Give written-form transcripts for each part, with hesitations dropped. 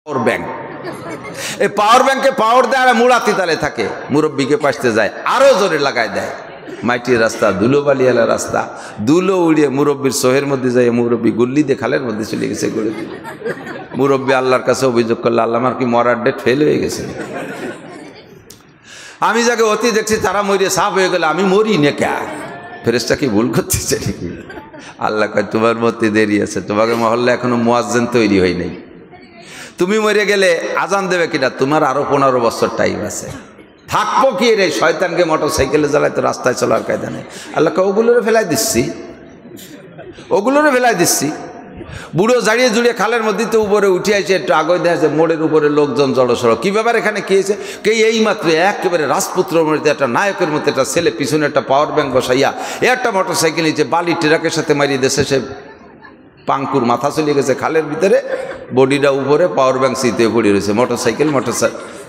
Power bank, এই পাওয়ার ব্যাংকে পাওয়ার দেয় আর মুড়াতি তালে থাকে, মুরব্বীকে পাশতে যায় আরো জোরে লাগাই দেয়। মাটির রাস্তা, ধুলো বালিয়ালা রাস্তা, ধুলো উড়িয়ে মুরব্বীর সোহের মধ্যে যায়, মুরব্বী গুল্লি দিয়ে খালের মধ্যে চলে গেছে গড়ে দিল। মুরব্বী আল্লাহর কাছে অভিযোগ করলো, আল্লাহ আমার কি মরার ডেট ফেল হয়ে গেছে? আমি যাকে অতি দেখছি তারা মরিয়ে সাফ হয়ে গেলে আমি মরি না কে? ফেরেশতা কি ভুল করতেছে নাকি? আল্লাহ কয় তোমার মধ্যে দেরি আছে, তোমাকে মহল্লা এখনো মুয়াজ্জিন তৈরি হয় নাই। তুমি মরে গেলে আজান দেবে কিনা? তোমার আরো 15 বছর টাইম আছে। থাকবো কি রে? শয়তানকে মোটর সাইকেলে জ্বালায় তো রাস্তায় চলার কায়দা নেই। আল্লাহ কয় ওগুলোরে ফেলাই দিচ্ছি, ওগুলোরে ফেলাই দিচ্ছি। বুড়ো জাড়িয়ে জুড়িয়ে খালের মধ্যে তো উপরে উঠে আসে, একটু আগে দেখা যায় মোড়ের উপরে লোকজন জড়সড়। কি ব্যাপার এখানে কি হয়েছে? কে এই মাত্র একেবারে রাজপুত্রের মধ্যে একটা নায়কের মধ্যে একটা ছেলে পিছনে একটা পাওয়ার ব্যাংক বসাইয়া একটা মোটর সাইকেল নিচে বালি ট্রাকের সাথে মারিয়ে দিয়েছে, সে পাঙ্কুর মাথা চলে গেছে খালের ভিতরে, বডিটা উপরে, পাওয়ার ব্যাংক সিতে পড়ে রয়েছে। মোটর সাইকেল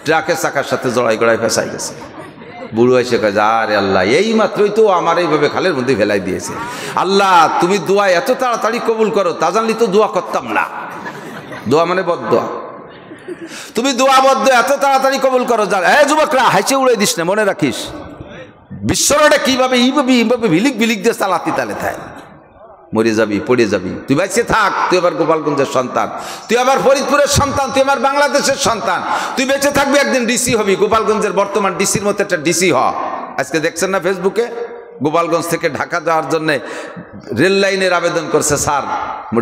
ট্রাকের চাকার সাথে জড়াই গড়াই ফেসাই গেছে। বুড়ো এসে কাজে আরে আল্লাহ, এই মাত্রই তো আমার এইভাবে খালের মধ্যে ফেলাই দিয়েছে। আল্লাহ তুমি দোয়া এত তাড়াতাড়ি কবুল করো, তা জানলি তো দোয়া করতাম না। দোয়া মানে বদদোয়া। তুমি দোয়া বদ্ধ এত তাড়াতাড়ি কবুল করো। হ্যাঁ যুবকরা, হাসে উড়াই দিস না, মনে রাখিস বিশ্বরটা কিভাবে এইভাবে ভিলিক ভিলিক দিয়ে চালাতি তালে থাকে। মরে যাবি, পড়ে যাবি, তুই বাইসে থাক। তুই আবার গোপালগঞ্জের সন্তান, তুই আবার ফরিদপুরের সন্তান, তুই আমার বাংলাদেশের সন্তান। তুই বেঁচে থাকবি, একদিন ডিসি হবি। গোপালগঞ্জের বর্তমান ডিসির মতো একটা ডিসি হ। আজকে দেখছেন না ফেসবুকে, গোপালগঞ্জ থেকে ঢাকা যাওয়ার জন্যে রেল লাইনের আবেদন করছে স্যার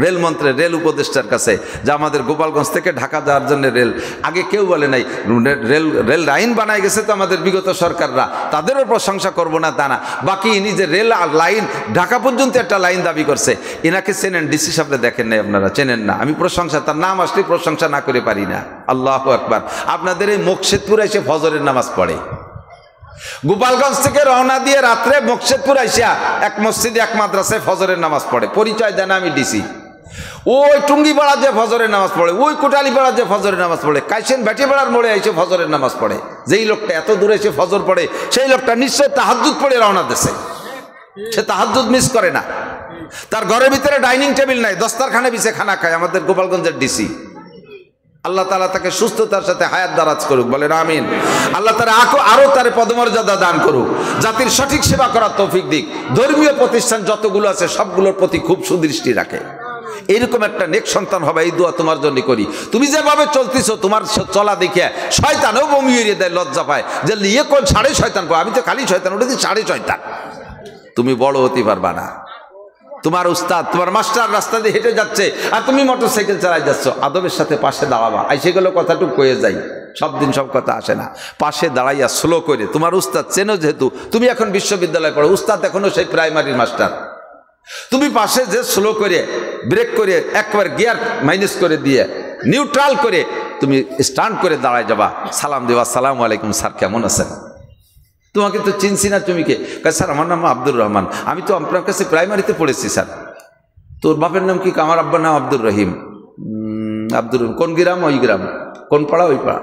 রেলমন্ত্রী, রেল উপদেষ্টার কাছে, যে আমাদের গোপালগঞ্জ থেকে ঢাকা যাওয়ার জন্য রেল। আগে কেউ বলে নাই, রেল লাইন বানায় গেছে তো আমাদের বিগত সরকাররা, তাদেরও প্রশংসা করব না তা না। বাকি ইনি যে রেল লাইন ঢাকা পর্যন্ত একটা লাইন দাবি করছে, এনাকে চেনেন? ডিসি সাহেবরা দেখেন নাই আপনারা, চেনেন না। আমি প্রশংসা, তার নাম আসলে প্রশংসা না করে পারি না। আল্লাহু আকবার। আপনাদের এই মোকশেদপুর এসে ফজরের নামাজ পড়ে, গোপালগঞ্জ থেকে রওনা দিয়ে রাত্রে মোকশেদপুর আইসা এক মসজিদে এক মাদ্রাসায় ফজরের নামাজ পড়ে, পরিচয় দেন আমি ডিসি। ওই টুঙ্গিপাড়া যে ফজরের নামাজ পড়ে, ওই কোটালীপাড়া যে ফজরের নামাজ পড়ে, কাইসেন ভেটিপাড়ার মোড়ে এসে ফজরের নামাজ পড়ে। যেই লোকটা এত দূরে এসে ফজর পড়ে, সেই লোকটা নিশ্চয় তাহাজ্জুদ পড়ে রওনা দেশে। সে তাহাজ্জুদ মিস করে না। তার ঘরের ভিতরে ডাইনিং টেবিল নাই, দস্তারখানে বিছে খানা খায় আমাদের গোপালগঞ্জের ডিসি। আল্লাহ তাআলা তাকে সুস্থতার সাথে হায়াত দারাজ করুক, বলেন আমিন। আল্লাহ তাআলা আরো তার পদমর্যাদা দান করুক, জাতির সঠিক সেবা করার তৌফিক দিক। ধর্মীয় প্রতিষ্ঠান যতগুলো আছে সবগুলোর প্রতি খুব সুদৃষ্টি রাখে। এরকম একটা নেক সন্তান হবে, এই দোয়া তোমার জন্য করি। তুমি যেভাবে চলতেছো, তোমার চলা দেখে শয়তানও বমি হয়ে দেয়, লজ্জা পায় যে ইয়ে কোন সাড়ে শয়তান পায়, আমি তো খালি শয়তান, ওটা দিয়ে সাড়ে শয়তান। তুমি বড় হতে পারবা না। তোমার উস্তাদ, তোমার মাস্টার রাস্তা দিয়ে হেঁটে যাচ্ছে আর তুমি মোটর সাইকেল চালাই যাচ্ছ, আদবের সাথে পাশে দাঁড়াবা। আইসে গেলে কথাটুকু কয়ে যাই, সব দিন সব কথা আসে না। পাশে দাঁড়াইয়া স্লো করে, তোমার উস্তাদ চেনো, যেহেতু তুমি এখন বিশ্ববিদ্যালয়ে পড়ো, উস্তাদ এখনো সেই প্রাইমারির মাস্টার। তুমি পাশে যে স্লো করে ব্রেক করে একবার গিয়ার মাইনাস করে দিয়ে নিউট্রাল করে তুমি স্ট্যান্ড করে দাঁড়ায় যাবা, সালাম দেবা, আসসালামু আলাইকুম স্যার, কেমন আছেন? তোমাকে তো চিনছি না, তুমি কে? স্যার আমার নাম আব্দুর রহমান, আমি তো আপনার কাছে প্রাইমারিতে পড়েছি স্যার। তোর বাপের নাম কি? আমার আব্বার নাম আব্দুর রহিম। আব্দুর রহিম কোন গ্রাম? ওই গ্রাম। কোন পাড়া? ওই পাড়া।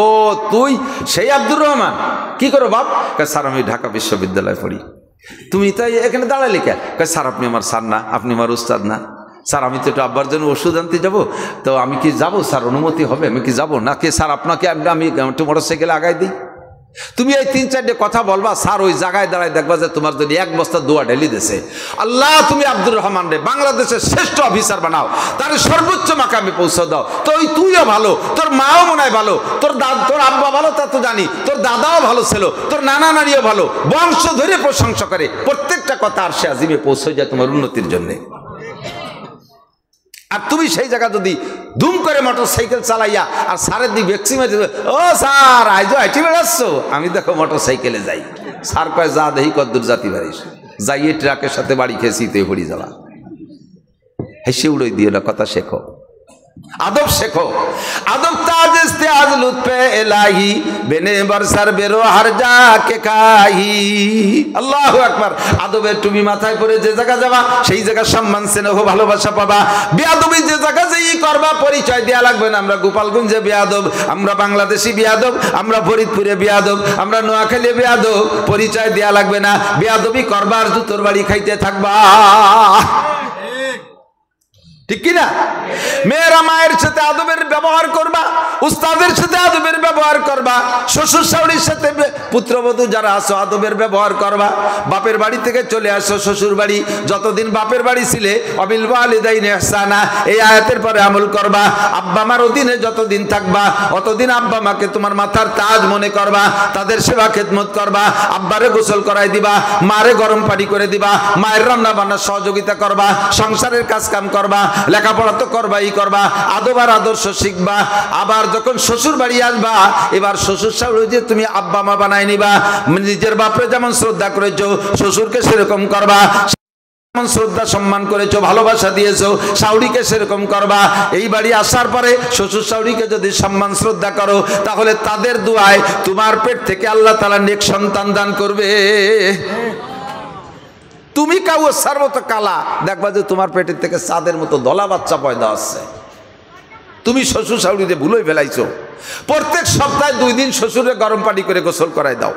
ও তুই সেই আব্দুর রহমান, কি করো বাপ? স্যার আমি ঢাকা বিশ্ববিদ্যালয়ে পড়ি। তুমি তাই এখানে দাঁড়ালে কে? স্যার আপনি আমার স্যার না, আপনি আমার উস্তাদ না। স্যার আমি তো একটু আব্বার জন্য ওষুধ আনতে যাবো, তো আমি কি যাবো স্যার? অনুমতি হবে? আমি কি যাবো নাকি স্যার আপনাকে আমি একটু মোটর সাইকেলে আগাই দিই? তুমি এই 3-4টে কথা বলবা, স্যার ওই জায়গায় দাঁড়ায় দেখবা যে তোমার যদি এক বস্তা দোয়া ঢেলি দিছে। আল্লাহ তুমি আব্দুর রহমান রে বাংলাদেশের শ্রেষ্ঠ অফিসার বানাও, তার সর্বোচ্চ মাকামে পৌঁছে দাও। তো তুইও ভালো, তোর মাও মনে হয় ভালো, তোর আব্বা ভালো তা তো জানি, তোর দাদাও ভালো ছিল, তোর নানা নানিও ভালো, বংশ ধরে প্রশংসা করে। প্রত্যেকটা কথা আরশে আজিমে পৌঁছে যায় তোমার উন্নতির জন্যে। আর তুমি সেই জায়গা যদি ধুম করে মোটর সাইকেল চালাইয়া আর স্যারের দিক ভ্যাকসিন দেবে, ও স্যার আইজো আইটি বেড়াচ্ছ, আমি দেখো মোটর সাইকেলে যাই। স্যার কয় যা দেখি কদ্দুর জাতি বাড়িস, যাইয়ে ট্রাকের সাথে বাড়ি খেয়েছি তো পড়ি যাওয়া। হেসে উড়োই দিয়ে কথা শেখো, আদব শেখো। আদব তাজ ইস্তেআজ লুৎফে ইলাহি বেনে বরসার বেরো হার যা কে কাহি। আল্লাহু আকবার। আদবের তুমি মাথায় পরে যে জায়গা যাবা সেই জায়গা সম্মান স্নেহ ভালোবাসা পাবা। বেয়াদবি যে জায়গা যেই করবা পরিচয় দেয়া লাগবে না, আমরা গোপালগঞ্জে বেয়াদব, আমরা বাংলাদেশি বেয়াদব, আমরা ফরিদপুরে বেয়াদব, আমরা নোয়াখালী বেয়াদব, পরিচয় দেয়া লাগবে না। বেয়াদবি করবা আর জুতোর বাড়ি খাইতে থাকবা। ঠিক কিনা? মেয়েরা মায়ের সাথে আদবের ব্যবহার করবা, উস্তাদের সাথে আদবের ব্যবহার করবা, শ্বশুর শাশুড়ির সাথে পুত্রবধূ যারা আছো আদবের ব্যবহার করবা। বাপের বাড়ি থেকে চলে আসো শ্বশুর বাড়ি, যতদিন বাপের বাড়ি ছিলে অবিল ওয়ালিদাইনি ইহসানা এই আয়াতের পরে আমল করবা। আব্বা মার অধীনে যতদিন থাকবা অতদিন আব্বা মাকে তোমার মাথার তাজ মনে করবা, তাদের সেবা খেদমত করবা, আব্বারে গোসল করাই দিবা, মারে গরম পানি করে দিবা, মায়ের রান্না বান্নার সহযোগিতা করবা, সংসারের কাজ কাম করবা, লেখাপড়া তো করবাই করবা, আদব আর আদর্শ শিখবা। আবার যখন শ্বশুর বাড়ি আসবা এবার শ্বশুর শাশুড়ি যে তুমি আব্বা মা বানাই নিবা, নিজের বাপরে যেমন শ্রদ্ধা করেছো শ্বশুরকে সেরকম করবা, শ্রদ্ধা সম্মান করেছো ভালোবাসা দিয়েছো শাশুড়িকে সেরকম করবা। এই বাড়ি আসার পরে শ্বশুর শাশুড়িকে যদি সম্মান শ্রদ্ধা করো তাহলে তাদের দুয়ায় তোমার পেট থেকে আল্লাহ তাআলা নেক সন্তান দান করবে। তুমি কাউসার মতো কালা, দেখবা যে তোমার পেটের থেকে চাঁদের মতো দলা বাচ্চা পয়দা আসছে। তুমি শ্বশুর শাশুড়িতে ভুলোই ফেলাইছো। প্রত্যেক সপ্তাহে 2 দিন শ্বশুরে গরম পানি করে গোসল করাই দাও,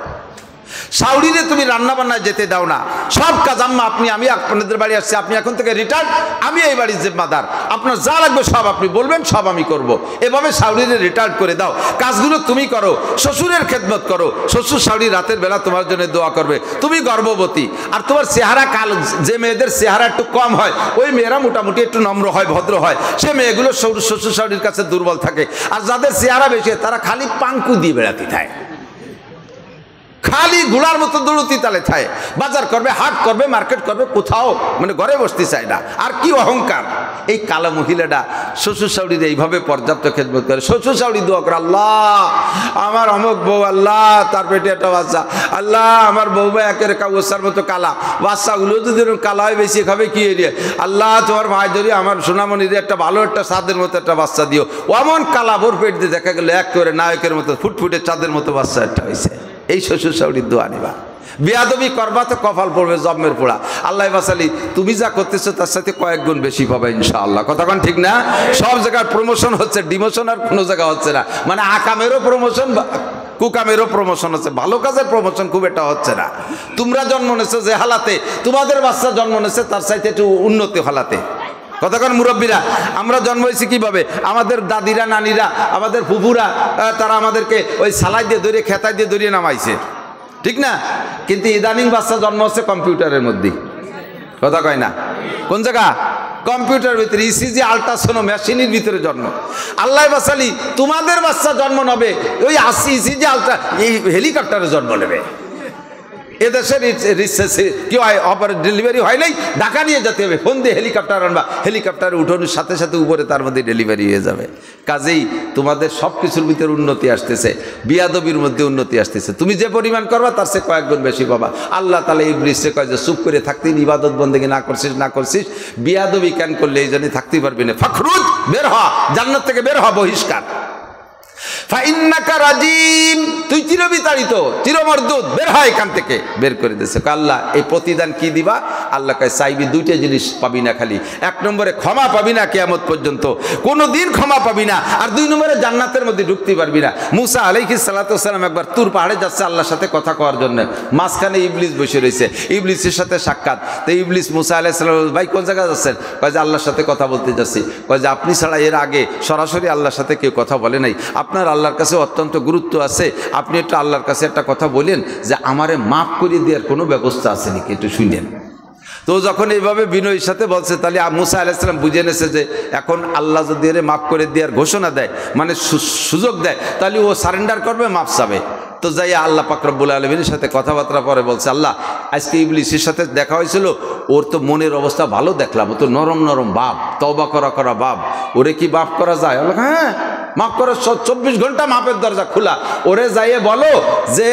শাশুড়িরে তুমি রান্না বান্নায় যেতে দাও না। সব কাজ আম্মা আমি আপনাদের বাড়ি আসছি, আপনি এখন থেকে রিটার্ন, আমি এই বাড়ির জিম্মাদার, আপনার যা লাগবে সব আপনি বলবেন, সব আমি করব। এভাবে শাশুড়িরে রিটার্ন করে দাও, কাজগুলো তুমি করো, শ্বশুরের খেদমত করো। শ্বশুর শাশুড়ি রাতের বেলা তোমার জন্য দোয়া করবে। তুমি গর্ভবতী আর তোমার চেহারা কালো, যে মেয়েদের চেহারা একটু কম হয় ওই মেয়েরা মোটামুটি একটু নম্র হয়, ভদ্র হয়, সে মেয়েগুলো শ্বশুর শাশুড়ির কাছে দুর্বল থাকে। আর যাদের চেহারা বেশি তারা খালি পাঙ্কু দিয়ে বেড়াতে থাকে, খালি ঘোড়ার মতো দৌড়তি তালে থাকে, বাজার করবে, হাট করবে, মার্কেট করবে, কোথাও মানে ঘরে বসতে চায় না। আর কি অহংকার! এই কালো মহিলাটা শ্বশুর শাশুড়ির এইভাবে পর্যাপ্ত খেদমত করে। শ্বশুর শাশুড়ি দোয়া করে, আল্লাহ আমার অমুক বউ, আল্লাহ তার পেটে একটা বাচ্চা, আল্লাহ আমার বউবা একের কাউসার মতো কালা, বাচ্চাগুলো যদি কালা হয় বেশি খাবে কি এরিয়া, আল্লাহ তোমার মায়ের যদি আমার সোনামণির একটা ভালো একটা চাঁদের মতো একটা বাচ্চা দিও। অমন কালা ভোর পেট দিয়ে দেখা গেলো এক করে নায়কের মতো ফুটফুটে চাঁদের মতো বাচ্চা একটা হয়েছে। এই শ্বশুর শাশুড়ির দোয়া নিবা। বেয়াদবি করবা তো কপাল পড়বে জন্মের পোড়া। আল্লাহ বাসালি তুমি যা করতেছো তার সাথে কয়েক গুণ বেশি পাবে ইনশাআল্লাহ। কতক্ষণ ঠিক না? সব জায়গায় প্রমোশন হচ্ছে, ডিমোশন আর কোনো জায়গা হচ্ছে না। মানে আকামেরও প্রমোশন, কুকামেরও প্রমোশন হচ্ছে, ভালো কাজের প্রমোশন খুব একটা হচ্ছে না। তোমরা জন্ম নেছো যে হালাতে, তোমাদের বাচ্চা জন্ম নেছে তার চাইতে একটু উন্নতি হালাতে। কতক্ষণ মুরব্বীরা, আমরা জন্ম হয়েছি কীভাবে? আমাদের দাদিরা, নানিরা, আমাদের ফুফুরা তারা আমাদেরকে ওই সালাই দিয়ে ধরিয়ে, খেতায় দিয়ে ধরিয়ে নামাইছে, ঠিক না? কিন্তু ইদানিং বাচ্চা জন্ম হচ্ছে কম্পিউটারের মধ্যে। কথা কয় না? কোন জায়গা? কম্পিউটারের ভিতরে, ইসিজি আল্ট্রাসোনো মেশিনের ভিতরে জন্ম। আল্লাহ বাসালি তোমাদের বাচ্চা জন্ম নেবে ওই ইসিজি আল্ট্রা এই হেলিকপ্টারে জন্ম নেবে। এদেশের কি হয়, ডেলিভারি হয় নাই, ঢাকা নিয়ে যেতে হবে, ফোন দিয়ে হেলিকপ্টার আনবা, হেলিকপ্টারে উঠানোর সাথে সাথে উপরে তার মধ্যে ডেলিভারি হয়ে যাবে। কাজেই তোমাদের সব কিছুর ভিতরে উন্নতি আসতেছে, বিয়াদবির মধ্যে উন্নতি আসতেছে। তুমি যে পরিমাণ করবা তার সে কয়েক গুণ বেশি পাবা। আল্লাহ তাআলা ইবলিসকে কয় যে চুপ করে থাকতেই, ইবাদত বন্দেগী না করছিস, বিয়াদবি কেন করলে এই জন্য থাকতেই পারবি না। ফাখরুজ, বের হ, জান্নাত থেকে বের হ, বহিষ্কার। ফাইন্নাকা রাজিম, তুই চিরবিতাড়িত, চিরমর্দুদ, বের হয় এখান থেকে। বের করে দিয়েছে। আল্লাহ এই প্রতিদান কি দিবা? আল্লাহ কয় চাইবি 2টা জিনিস পাবি না খালি। 1 নম্বরে ক্ষমা পাবি না কিয়ামত পর্যন্ত, কোনো দিন ক্ষমা পাবি না। আর 2 নম্বরে জান্নাতের মধ্যে ঢুকতে পারবি না। মুসা আলাইহিস সালাতু ওয়াস সালাম একবার তুর পাহাড়ে যাচ্ছে আল্লাহর সাথে কথা কওয়ার জন্য, মাঝখানে ইবলিস বসে রয়েছে, ইবলিসের সাথে সাক্ষাৎ। তো ইবলিস মুসা আলাইহিস সালাম, ভাই কোন জায়গায় যাচ্ছেন? কয় যে আল্লাহর সাথে কথা বলতে যাচ্ছি। কয় যে আপনি ছাড়া এর আগে সরাসরি আল্লাহর সাথে কেউ কথা বলে নাই, আপনার আল্লাহর কাছে অত্যন্ত গুরুত্ব আছে, আপনি একটু আল্লাহর কাছে একটা কথা বলেন যে আমারে মাফ করে দেওয়ার কোনো ব্যবস্থা আছে নাকি, একটু শুনেন। তো যখন এইভাবে বিনয়ের সাথে বলছে, তাহলে মুসা আলাইহিস সালাম বুঝে নেছে যে এখন আল্লাহ যদি এর মাফ করে দেওয়ার ঘোষণা দেয়, মানে সুযোগ দেয়, তাহলে ও সারেন্ডার করবে, মাফ চাবে। তো যাই আল্লাহ পাক রব্বুল আলামিনের সাথে কথাবার্তা পরে বলছে, আল্লাহ আজকে ইবলিসের সাথে দেখা হয়েছিল, ওর তো মনের অবস্থা ভালো দেখলাম, ও তো নরম নরম বাপ, তওবা করা বাপ, ওরে কি মাফ করা যায়? হ্যাঁ মাফ করার 24 ঘন্টা মাপের দরজা খোলা। ওরে যাইয়ে বলো যে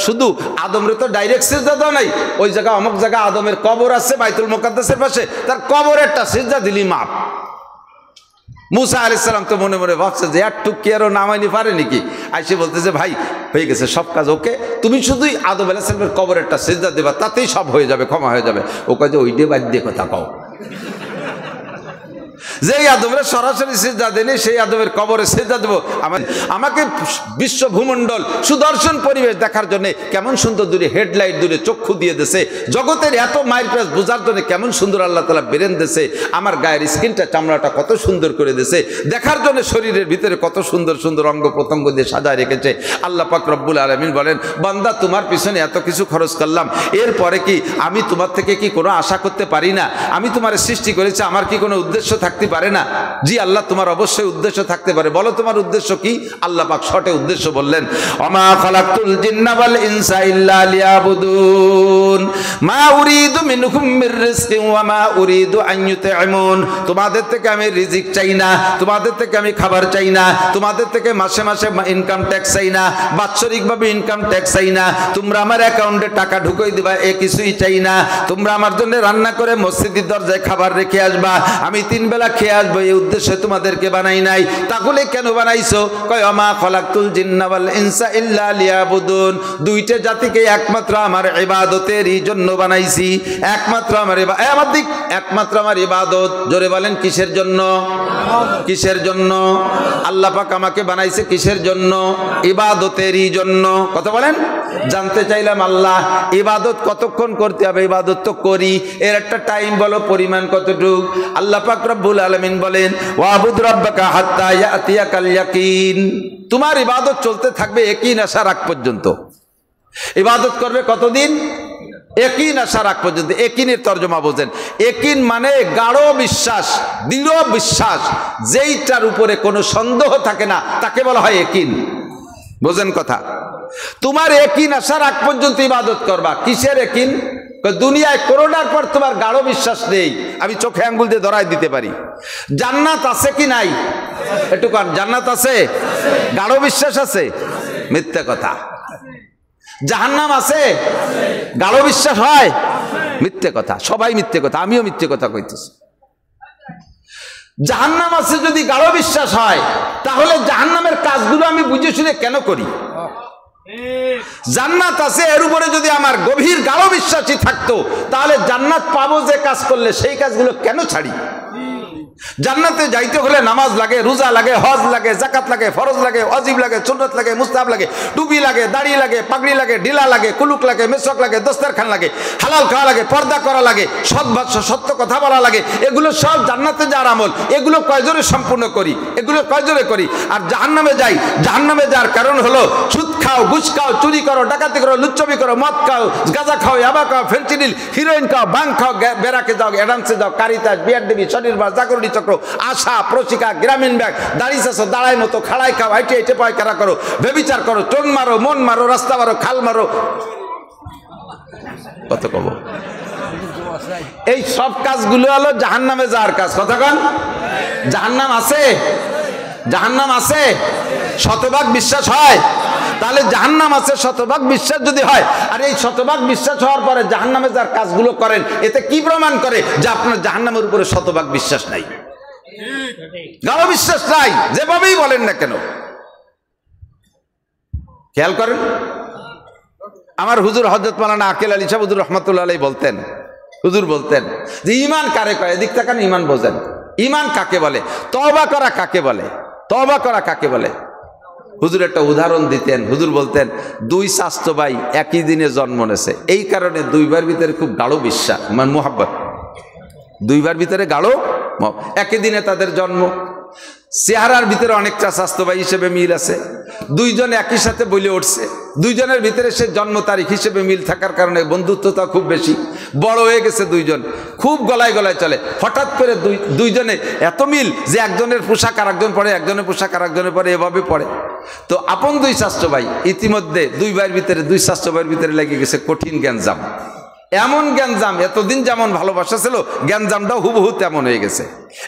শুধু আদমরে তো ডাইরেক্ট সিজদা দাও নাই, ওই জায়গা অমুক জায়গা আদমের কবর আছে বাইতুল মুকাদ্দাসের পাশে, তার কবরে একটা সিজদা দিলি মাপ। মুসা আলাইহিস সালাম তো মনে মনে ভাবছে যে একটু কি আরো নামাইনি পারে নাকি। আইসে বলতেছে, ভাই হয়ে গেছে, সব কাজ ওকে, তুমি শুধুই আদম আলাইহিস সালামের কবরে একটা সিজদা দেবা, তাতেই সব হয়ে যাবে, ক্ষমা হয়ে যাবে। ও কয় যে ওই দিয়ে বাদ দিয়ে কথা কও। যেই আদমের সরাসরি সিজদা দেনি সেই আদমের কবরে সিজদা দেব। আমাকে বিশ্ব ভূমণ্ডল সুদর্শন পরিবেশ দেখার জন্য কেমন সুন্দর দূরে হেডলাইট দূরে চক্ষু দিয়ে দিয়েছে, জগতের এত মাইল প্রেস বোঝার জন্য কেমন সুন্দর আল্লাহ তাআলা ব্রেন দিয়েছে, আমার গায়ের স্কিনটা চামড়াটা কত সুন্দর করে দিয়েছে, দেখার জন্য শরীরের ভিতরে কত সুন্দর সুন্দর অঙ্গ প্রত্যঙ্গ দিয়ে সাজায় রেখেছে। আল্লাহ পাক রব্বুল আলামিন বলেন, বান্দা তোমার পিছনে এত কিছু খরচ করলাম, এরপরে কি আমি তোমার থেকে কি কোনো আশা করতে পারি না? আমি তোমার সৃষ্টি করেছি, আমার কি কোনো উদ্দেশ্য থাকতে পারে না? জি আল্লাহ, তোমার অবশ্যই উদ্দেশ্য থাকতে পারে। বলো তোমার উদ্দেশ্য কি? আল্লাহ পাক শর্টে উদ্দেশ্য বললেন, ওমা খালাকতুল জিন্না ওয়াল ইনসা ইল্লা লিয়াবুদুন মা উরিদু মিনহুম মির রিজকিন ওয়া মা উরিদু আন ইউতঈমুন। তোমাদের থেকে আমি রিজিক চাই না, তোমাদের থেকে আমি খাবার চাই না, তোমাদের থেকে মাসে মাসে ইনকাম ট্যাক্স চাই না, বাৎসরিকভাবে ইনকাম ট্যাক্স চাই না, তোমরা আমার অ্যাকাউন্টে টাকা ঢুকিয়ে দিবা এ কিছুই চাই না, তোমরা আমার জন্য রান্না করে মসজিদের দরজায় খাবার রেখে আসবা, আমি 3 বেলা খেয়ে আসবো, এই উদ্দেশ্যে তোমাদেরকে বানাই নাই। তাহলে কেন বানাইছো? কয় ওমা খালাকতুল জিন্না ওয়াল ইনসা ইল্লা লিয়াবুদুন, দুইটা জাতিকে একমাত্র আমার ইবাদতেরই জন্য বানাইছি, একমাত্র আমার একমাত্র আমার ইবাদত। জোরে বলেন কিসের জন্য? কিসের জন্য? আল্লাহ পাক আমাকে বানাইছে কিসের জন্য? ইবাদতেরই জন্য। কথা বলেন। জানতে চাইলাম আল্লাহ ইবাদত কতক্ষণ করতে হবে? ইবাদত তো করি, এর একটা টাইম বলো, পরিমাণ কতটুক? আল্লাহ পাক রব্বুল আলামিন বলেন, ওয়াবুদ রাব্বাকা হাত্তা ইয়াতিয়াকাল ইয়াকিন। তোমার ইবাদত চলতে থাকবে ইয়াকিন আসার আগ পর্যন্ত। ইবাদত করবে কতদিন? ইয়াকিন আসার আগ পর্যন্ত। ইয়াকিনের তর্জমা বোঝেন। ইয়াকিন মানে গাঢ় বিশ্বাস, দৃঢ় বিশ্বাস, যেইটার উপরে কোনো সন্দেহ থাকে না তাকে বলা হয় ইয়াকিন। বোঝেন কথা? তোমার ইয়াকিন আসার আগ পর্যন্ত ইবাদত করবা। কিসের ইয়াকিন? দুনিয়ায় করোনার পর তোমার গাঢ় বিশ্বাস নেই, আমি চোখে আঙ্গুল দিয়ে ধরাই দিতে পারি। জান্নাত আছে কি নাই? একটু কারণ জান্নাত আছে, গাঢ় বিশ্বাস আছে? মিথ্যা কথা। জাহান্নাম আছে, গাঢ় বিশ্বাস হয়? মিথ্যে কথা। সবাই মিথ্যে কথা, আমিও মিথ্যে কথা কইতেছি। জাহান্নাম আছে যদি গাঢ় বিশ্বাস হয়, তাহলে জাহান্নামের কাজগুলো আমি বুঝে শুনে কেন করি? জান্নাত আছে এর উপরে যদি আমার গভীর গাঢ় বিশ্বাসই থাকতো, তাহলে জান্নাত পাবো যে কাজ করলে সেই কাজগুলো কেন ছাড়ি? জান্নাতে যাইতে হলে নামাজ লাগে, রোজা লাগে, হজ লাগে, যাকাত লাগে, ফরজ লাগে, ওয়াজিব লাগে, সুন্নাত লাগে, মুস্তাহাব লাগে, টুপি লাগে, দাড়ি লাগে, পাগড়ি লাগে, ঢিলা লাগে, কুলুক লাগে, মেসওয়াক লাগে, দস্তরখান লাগে, হালাল খাওয়া লাগে, পর্দা করা লাগে, সৎ ভাষ্য সত্য কথা বলা লাগে। এগুলো সব জান্নাতে যাওয়ার আমল। এগুলো কয়জনে সম্পূর্ণ করি? এগুলো কয়জনে করি? আর জাহান্নামে যাই। জাহান্নামে যাওয়ার কারণ হলো সুদ খাও, ঘুষ খাও, চুরি করো, ডাকাতি করো, লুচ্চবি করো, মদ খাও, গাঁজা খাও, ইয়াবা খাও, ফেন্সিডিল, হিরোইন খাও, ভাং খাও, বেড়াকে যাও, অ্যাডান্সে যাও, কারিতাস, বিয়ার দেবী, শনির বাস, জাগরণী চক্র, আশা, প্রশিকা, গ্রামীণ ব্যাগ, দাড়ি চাষো, দাঁড়াই মতো, খাড়াই খাও, হাইটে হাইটে পায়খানা করো, বেবিচার করো, টোন মারো, মন মারো, রাস্তা মারো, খাল মারো। কত কব? এই সব কাজগুলো হলো জাহান্নামে যাওয়ার কাজ। কথা কন। জাহান্নাম আছে? জাহান্নাম আছে? শতভাগ বিশ্বাস হয়? তাহলে জাহান্নাম আছে শতভাগ বিশ্বাস যদি হয়, আর এই শতভাগ বিশ্বাস হওয়ার পরে জাহান্নামে যার কাজগুলো করেন, এতে কি প্রমাণ করে যে আপনার জাহান্নামের উপরে শতভাগ বিশ্বাস নাই, গাঢ় বিশ্বাস নাই, যেভাবেই বলেন না কেন। খেয়াল করেন, আমার হুজুর হযরত মাওলানা আকিল আলী সাহেব হুজুর রহমাতুল্লাহ আলাইহি বলতেন, হুজুর বলতেন যে ঈমান কারে কয়? এদিক তাকান, ঈমান বোঝেন। ঈমান কাকে বলে? তওবা করা কাকে বলে? তওবা করা কাকে বলে? হুজুর একটা উদাহরণ দিতেন। হুজুর বলতেন, 2 চাচতো ভাই একই দিনে জন্ম নেছে, এই কারণে 2 ভাইয়ের ভিতরে খুব গাঢ় বিশ্বাস, মানে মুহাব্বত। 2 ভাইয়ের ভিতরে গাঢ়, একই দিনে তাদের জন্ম, চেহারার ভিতরে অনেকটা চাচতো ভাই হিসেবে মিল আছে, 2 জন একই সাথে বলে উঠছে, 2 জনের ভিতরে সে জন্ম তারিখ হিসেবে মিল থাকার কারণে বন্ধুত্বতা খুব বেশি, বড় হয়ে গেছে 2 জন, খুব গলায় গলায় চলে। হঠাৎ করে 2 জনে এত মিল যে একজনের পোশাক আর একজন পরে, একজনের পোশাক আর একজনের পরে, এভাবে পড়ে। তো আপন 2 চাচতো ভাই, ইতিমধ্যে 2 ভাইয়ের ভিতরে, 2 চাচতো ভাইয়ের ভিতরে লেগে গেছে কঠিন গ্যাঞ্জাম। এমন গ্যাঞ্জাম, এতদিন যেমন ভালোবাসা ছিল, গ্যাঞ্জামটাও হুবহু তেমন হয়ে গেছে।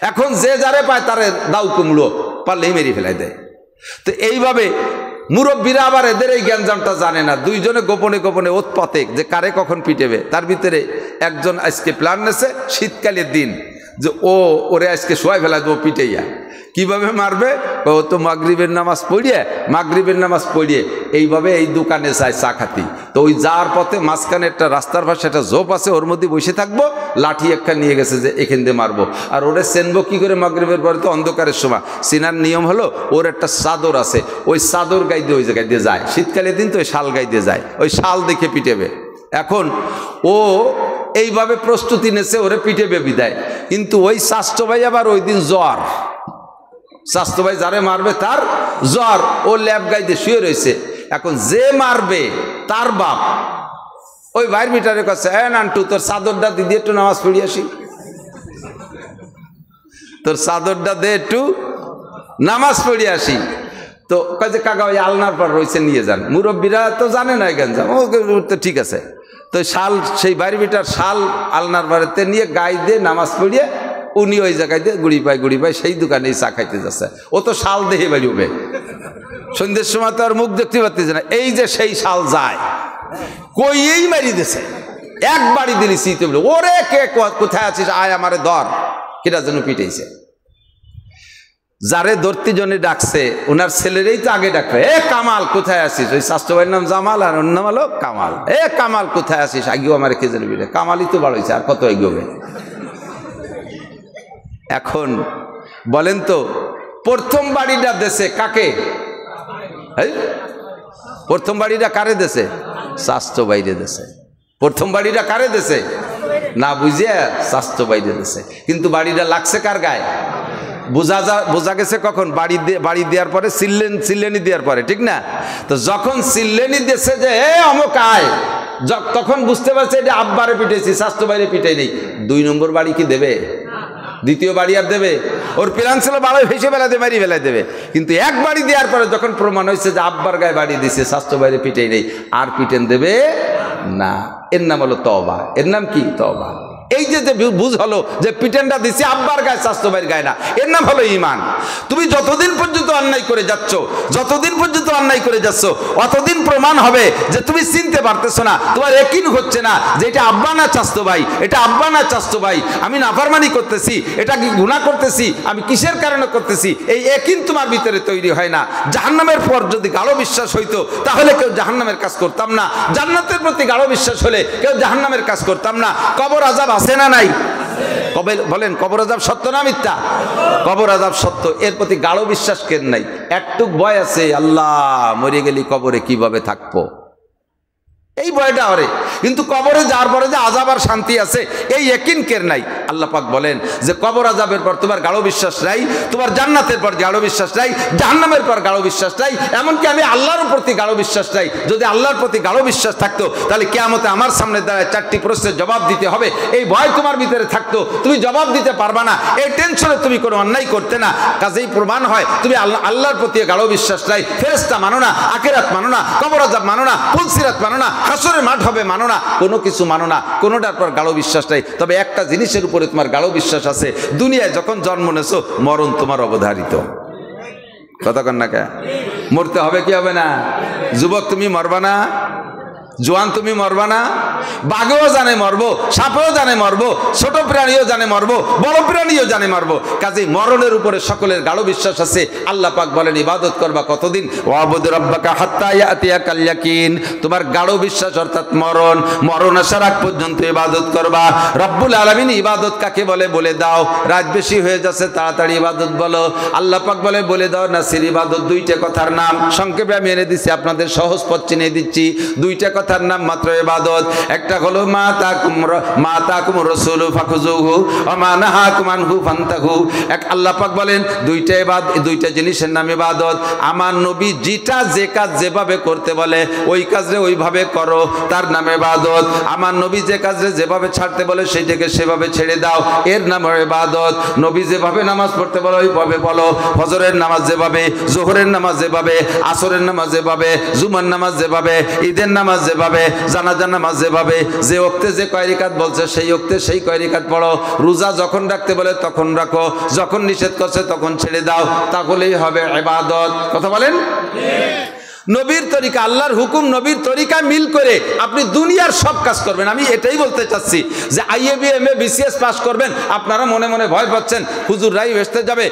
এখন যে যারে পায় তারে দাউ কুমড়ো পারলেই মেরে ফেলাই দেয়। তো এইভাবে মুরব্বীরা আবার এদের এই গ্যাঞ্জামটা জানে না, 2 জনে গোপনে গোপনে উৎপাতে যে কারে কখন পিটেবে। তার ভিতরে একজন আজকে প্ল্যান নেছে, শীতকালের দিন যে ওরে আজকে শোয়াই ফেলা দেবো পিটাইয়া। কিভাবে মারবে? ও তো মাগরিবের নামাজ পড়িয়ে এইভাবে এই দোকানে যায় চা খাতি। তো ওই যাওয়ার পথে মাঝখানে একটা রাস্তার পাশে একটা ঝোপ আছে, ওর মধ্যে বসে থাকবো, লাঠি একটা নিয়ে গেছে যে এখান দিয়ে মারবো। আর ওরে চেনবো কি করে? মাগরিবের পরে তো অন্ধকারের সময়। চেনার নিয়ম হলো ওর একটা চাদর আছে, ওই চাদর গাই দিয়ে ওই জায়গায় দিয়ে যায়। শীতকালের দিন তো ওই শাল গাই দিয়ে যায়, ওই শাল দেখে পিটেবে। এখন ও এইভাবে প্রস্তুতি নেছে, ওরে পিটেবে বিদায়। কিন্তু ওই স্বাস্থ্য ভাই আবার ওই দিন জ্বর, স্বাস্থ্য ভাই যারে মারবে তার জ্বর, ও ল্যাব গাইতে শুয়ে রয়েছে। এখন যে মারবে তার বাপ ওই ভাইয়ের মিটারের কাছে, নান্টু তোর চাদরটা দিদি একটু নামাজ পড়ি আসি, তোর চাদরটা দে একটু নামাজ পড়ি আসি। তো কাজে কাকা ওই আলনার পর রয়েছে, নিয়ে যান। মুরব্বীরা তো জানে না গেঞ্জাম, ও তো ঠিক আছে। তো শাল, সেই বাড়ি বিটার শাল আলনার বাড়িতে নিয়ে গায়ে দিয়ে নামাজ পড়িয়ে উনি ওই জায়গায় দিয়ে গুড়ি পায় সেই দোকানে চা খাইতে যাচ্ছে। ও তো শাল দেখে বাড়ি হবে, সন্ধ্যের সময় তো আর মুখ দেখতে পারতেছে না। এই যে সেই শাল যায় কই, এই মারি দিছে, এক বাড়ি দিলি শীতে বলে, ওরে কে কোথায় আছিস, আয় আমারে ধর। কেটা যেন পিটাইছে, যারে ধরতি জনে ডাকছে ওনার ছেলেরই তো আগে ডাকবে, এ কামাল কোথায় আসিস। ওই স্বাস্থ্য ভাইয়ের নাম জামাল আর ওর নাম হলো কামাল। এ কামাল কোথায় আসিস, আগেও আমার কে যেন পিটে। কামালই তো বড় হয়েছে, আর কত এগোবে। এখন বলেন তো প্রথম বাড়িটা দেশে কাকে? প্রথম বাড়িটা কারে দেশে? স্বাস্থ্য বাইরে দেশে। প্রথম বাড়িটা কারে দেশে? না বুঝিয়া স্বাস্থ্য বাইরে দেশে। কিন্তু বাড়িটা লাগছে কার গায়ে? বোঝা গেছে কখন? বাড়ি দেওয়ার পরে, সিল্লেনি দেওয়ার পরে, ঠিক না? তো যখন সিল্লেনি দেশে যে অমুক আয়, তখন বুঝতে পারছে এটা আব্বারে পিটাইছি, স্বাস্থ্য বাইরে পিটাই নেই। 2 নম্বর বাড়ি কি দেবে? দ্বিতীয় বাড়ি আর দেবে? ওর প্ল্যান ছিল বাড়ি ভেসে বেলা দেবে, মারি বেলায় দেবে। কিন্তু এক বাড়ি দেওয়ার পরে যখন প্রমাণ হয়েছে যে আব্বার গায়ে বাড়ি দিছে, স্বাস্থ্য বাইরে পিটাই নেই, আর পিটেন দেবে না। এর নাম হলো তওবা। এর নাম কি? তওবা। এই যে বুঝ হলো যে পিটেনটা দিছে আব্বার গায়ে, স্বাস্থ্য ভাইয়ের গায়ে না, এর নাম হলো ঈমান। তুমি যতদিন পর্যন্ত অন্যায় করে যাচ্ছ, অতদিন প্রমাণ হবে যে তুমি চিনতে পারতেছো না, তোমার ইয়াকিন হচ্ছে না যে এটা আব্বা না স্বাস্থ্য ভাই, এটা আব্বা না স্বাস্থ্য ভাই, আমি নাফরমানি করতেছি, এটা কি গুনাহ করতেছি, আমি কিসের কারণে করতেছি, এই ইয়াকিন তোমার ভিতরে তৈরি হয় না। জাহান্নামের পর যদি গাঢ় বিশ্বাস হইতো তাহলে কেউ জাহান্নামের কাজ করতাম না, জান্নাতের প্রতি গাঢ় বিশ্বাস হলে কেউ জাহান্নামের কাজ করতাম না। কবর আযাব আছে না নাই? কবে বলেন, কবর আযাব সত্য না মিথ্যা? কবর আযাব সত্য, এর প্রতি গাঢ় বিশ্বাস কেন নাই? একটুক ভয় আছে, আল্লাহ মরে গেলি কবরে কিভাবে থাকবো, এই ভয়টা ওরে। কিন্তু কবরে যাওয়ার পরে যে আযাব আর শান্তি আছে, এই ইয়াকিন কের নাই। আল্লাহ পাক বলেন যে কবর আযাবের পর তোমার গাঢ় বিশ্বাস নাই, তোমার জান্নাতের পর গাঢ় বিশ্বাস নাই, জাহান্নামের পর গাঢ় বিশ্বাস নাই, এমনকি আমি আল্লাহর প্রতি গাঢ় বিশ্বাস নাই। যদি আল্লাহর প্রতি গাঢ় বিশ্বাস থাকতো তাহলে কিয়ামতে আমার সামনে দাঁড়ায় 4টি প্রশ্নের জবাব দিতে হবে, এই ভয় তোমার ভিতরে থাকতো, তুমি জবাব দিতে পারবা না, এই টেনশনে তুমি কোনো অন্যায় করতে না। কাজেই প্রমাণ হয় তুমি আল্লাহর প্রতি গাঢ় বিশ্বাস নাই, ফেরেশতা মানো না, আখিরাত মানো না, কবর আযাব মানো না, ফুলসিরাত মানো না, হাসরের মাঠ হবে মানো না, কোনো কিছু মানো না, কোনোটার পর গাঢ় বিশ্বাস নাই। তবে একটা জিনিসের উপরে তোমার গাঢ় বিশ্বাস আছে, দুনিয়ায় যখন জন্ম নেছো মরণ তোমার অবধারিত। কথা কন না কে? মরতে হবে কি হবে না? যুবক তুমি মরবা না? জোয়ান তুমি মরবা না? বাঘেও জানে মরবো, সাপেও জানে মরবো, ছোট প্রাণীও জানে মরবো, বড় প্রাণীও জানে মরবো। কাজেই মরণের উপরে সকলের গাঢ় বিশ্বাস আছে। আল্লাহ পাক বলেন ইবাদত করবা কতদিন? ওয়াবুদ রাব্বাকা হাত্তা ইয়াতিয়াকাল ইয়াকিন। তোমার গাঢ় বিশ্বাস অর্থাৎ মরণ আসার আগ পর্যন্ত ইবাদত করবা। রব্বুল আলামিন ইবাদত কাকে বলে বলে দাও। রাত বেশি হয়ে যাচ্ছে, তাড়াতাড়ি ইবাদত বলো। আল্লাহ পাক বলে বলে দাও নাসির ইবাদত। 2টা কথার নাম, সংক্ষেপে আমি এনে দিচ্ছি, আপনাদের সহজ পথ চিনিয়ে দিচ্ছি। 2টা কথার নাম মাত্র ইবাদত। একটা হলো মা তাকুম রাসূলু ফাখুযুহু ওয়া মা নাহাকুম আনহু ফান্তাহু। এক আল্লাহ পাক বলেন 2টা জিনিসের নাম ইবাদত। আমার নবী যেটা যে কাজ যেভাবে করতে বলে ওই কাজে ওইভাবে করো, তার নাম ইবাদত। আমার নবী যে কাজে যেভাবে ছাড়তে বলে সেইটাকে সেভাবে ছেড়ে দাও, এর নাম ইবাদত। নবী যেভাবে নামাজ পড়তে বলে ওইভাবে বলো। ফজরের নামাজ যেভাবে, যোহরের নামাজ যেভাবে, আসরের নামাজ যেভাবে, জুমার নামাজ যেভাবে, ঈদের নামাজ যেভাবে, জানাজার নামাজ যেভাবে, যে ওক্তে যে কয় রাকাত বলছে সেই ওক্তে সেই কয় রাকাত পড়ো। রোজা যখন রাখতে বলে তখন রাখো, যখন নিষেধ করছে তখন ছেড়ে দাও, তাহলেই হবে ইবাদত। কথা বলেন? নবীর তরিকা, আল্লাহর হুকুম নবীর তরিকা মিল করে আপনি দুনিয়ার সব কাজ করবেন। আমি এটাই বলতে চাচ্ছি যে আইএবি এমএ বিসিএস পাস করবেন, আপনারা মনে মনে ভয় পাচ্ছেন হুজুররাই বেহেশতে যাবে,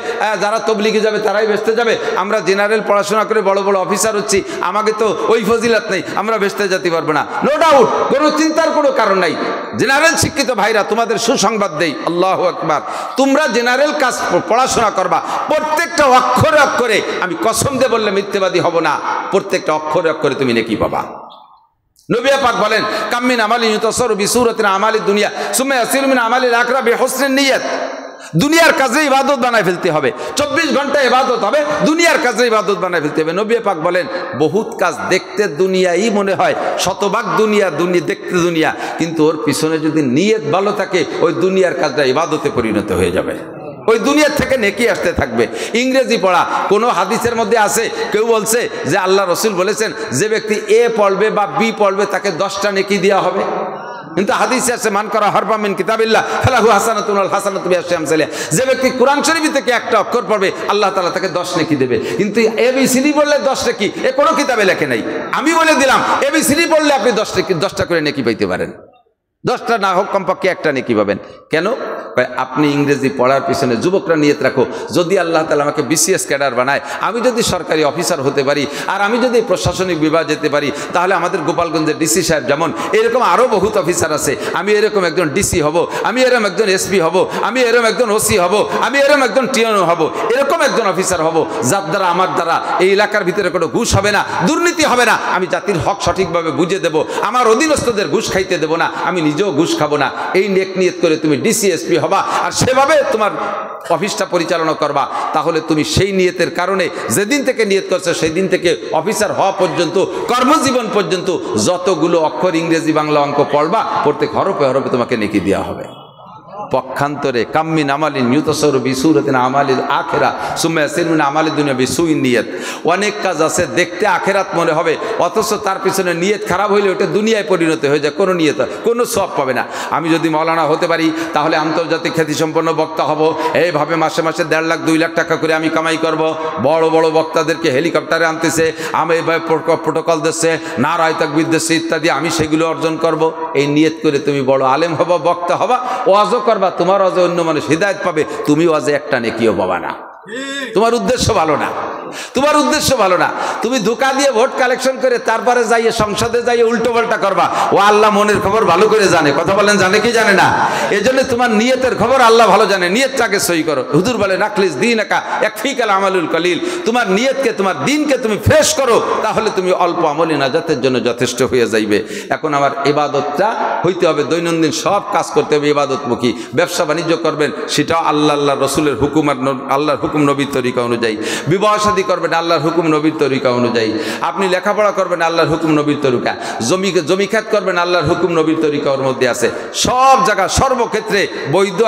যারা তবলিগে যাবে তারাই বেহেশতে যাবে, আমরা জেনারেল পড়াশোনা করে বড় বড় অফিসার হচ্ছি, আমাকে তো ওই ফজিলত নেই, আমরা বেহেশতে যেতে পারবো না। নো ডাউট, কোনো চিন্তার কোনো কারণ নাই। জেনারেল শিক্ষিত ভাইরা, তোমাদের সুসংবাদ দেই, আল্লাহু আকবার, তোমরা জেনারেল কাজ পড়াশোনা করবা, প্রত্যেকটা অক্ষরে অক্ষরে, আমি কসম দিয়ে বললে মিথ্যাবাদী হব না, প্রত্যেকটা অক্ষরে অক্ষরে তুমি নেকি পাবা। নবী পাক বলেন কামিন আমালি ইউতাসারু বিসুরাতিন আমালি দুনিয়া সুম্মা ইয়াসিরু মিন আমালিল আখিরা বিহুসনিন নিয়াত। দুনিয়ার কাজে ইবাদত বানায় ফেলতে হবে, 24 ঘন্টা ইবাদত হবে, দুনিয়ার কাজে ইবাদত বানায় ফেলতে হবে। নবী পাক বলেন বহুত কাজ দেখতে দুনিয়াই মনে হয়, শতভাগ দুনিয়া, দেখতে দুনিয়া, কিন্তু ওর পিছনে যদি নিয়ত ভালো থাকে ওই দুনিয়ার কাজটা ইবাদতে পরিণত হয়ে যাবে, ওই দুনিয়ার থেকে নেকি আসতে থাকবে। ইংরেজি পড়া, কোনো হাদিসের মধ্যে আছে, কেউ বলছে যে আল্লাহ রসুল বলেছেন যে ব্যক্তি এ পড়বে বা বি পড়বে তাকে 10টা নেকি দেওয়া হবে, কিন্তু হাদিসে আছে মান করা হারফাম মিন কিতাবিল্লাহ ফালাহু হাসানাতুন ওয়াল হাসানাতু বিআশরি আমসালিহা। যে ব্যক্তি কোরআন শরীফ থেকে একটা অক্ষর পড়বে আল্লাহ তাআলা তাকে 10 নেকি দেবে। কিন্তু এবিসিডি পড়লে 10 নেকি, এ কোনো কিতাবে লেখে নাই। আমি বলে দিলাম এবিসিডি পড়লে আপনি 10টা করে নেকি পাইতে পারেন, 10টা না হোক কমপক্ষে একটা নেকি পাবেন। কেন? আপনি ইংরেজি পড়ার পিছনে যুবকরা নিয়ত রাখো, যদি আল্লাহ তাআলা আমাকে বিসিএস ক্যাডার বানায়, আমি যদি সরকারি অফিসার হতে পারি, আর আমি যদি প্রশাসনিক বিভাগ যেতে পারি, তাহলে আমাদের গোপালগঞ্জের ডিসি সাহেব যেমন, এরকম আরও বহুত অফিসার আছে, আমি এরকম একজন ডিসি হব, আমি এরকম একজন এসপি হব, আমি এরকম একজন ওসি হব, আমি এরকম একজন টিএনও হব, এরকম একজন অফিসার হব, যার দ্বারা আমার দ্বারা এই এলাকার ভিতরে কোনো ঘুষ হবে না, দুর্নীতি হবে না, আমি জাতির হক সঠিকভাবে বুঝে দেব, আমার অধীনস্থদের ঘুষ খাইতে দেব না, আমি নিজেও ঘুষ খাবো না। এই নেক নিয়ত করে তুমি ডিসি এসপি হবা, আর সেভাবে তোমার অফিসটা পরিচালনা করবা, তাহলে তুমি সেই নিয়তের কারণে যেদিন থেকে নিয়ত করছো সেই দিন থেকে অফিসার হওয়া পর্যন্ত, কর্মজীবন পর্যন্ত যতগুলো অক্ষর ইংরেজি বাংলা অঙ্ক পড়বা, প্রত্যেক হরফে হরফে তোমাকে নেকি দেওয়া হবে। পক্ষান্তরে কাম্মিন আমালিন ইউতাসারু বিসুরাতিন আমালিল আখিরা সুম্মা ইয়াসিরু মিন আমালিদ দুনিয়া বিসুইন নিয়াত। অনেক কাজ আছে দেখতে আখিরাত মনে হবে, অথচ তার পিছনে নিয়ত খারাপ হইলে ওটা দুনিয়ায় পরিণত হয়ে যায়, কোনো নিয়ত, কোনো সওয়াব পাবে না। আমি যদি মাওলানা হতে পারি তাহলে আন্তর্জাতিক খ্যাতিসম্পন্ন বক্তা হব, এইভাবে মাসে মাসে 1.5 লাখ 2 লাখ টাকা করে আমি কামাই করব, বড় বড় বক্তাদেরকে হেলিকপ্টারে আনতেছে, আমি এইভাবে প্রোটোকল দিচ্ছে, নারায়ে তাকবীর দিচ্ছে ইত্যাদি, আমি সেগুলো অর্জন করব। এই নিয়ত করে তুমি বড় আলেম হবা, বক্তা হবা, ওয়াজও করবা, তোমার ওয়াজে অন্য মানুষ হিদায়াত পাবে, তুমি ওয়াজে একটা নেকিও পাবা না। তোমার উদ্দেশ্য ভালো না, তোমার উদ্দেশ্য ভালো না। তুমি ধোঁকা দিয়ে ভোট কালেকশন করে তারপরে যাইয়ে সংসদে যাইয়ে উল্টো পাল্টা করবা, ও আল্লাহ মনের খবর ভালো করে জানে। কথা বলেন জানে কি জানে না? এজন্য তোমার নিয়তের খবর আল্লাহ ভালো জানে, নিয়তটাকে সহি করো। হুজুর বলে নাকলিস দীনাকা ইয়াকফিকাল আমালুল কলিল, তোমার নিয়তকে, তোমার দিনকে তুমি ফ্রেশ করো, তাহলে তুমি অল্প আমলি নাজাতের জন্য যথেষ্ট হয়ে যাইবে। এখন আমার ইবাদতটা হইতে হবে, দৈনন্দিন সব কাজ করতে হবে ইবাদতমুখী। ব্যবসা বাণিজ্য করবেন সেটাও আল্লাহ রসুলের হুকুম আর আল্লাহর হুকুম নবীর তরিকা অনুযায়ী। বিবাহ শাদী করবেন আল্লাহর হুকুম নবীর তরিকা অনুযায়ী। আপনি লেখাপড়া করবেন আল্লাহর হুকুম নবীর তরিকা। জমি খাত করবেন আল্লাহর হুকুম নবীর তরিকা ওর মধ্যে আছে। সব জায়গা সর্বক্ষেত্রে বৈধ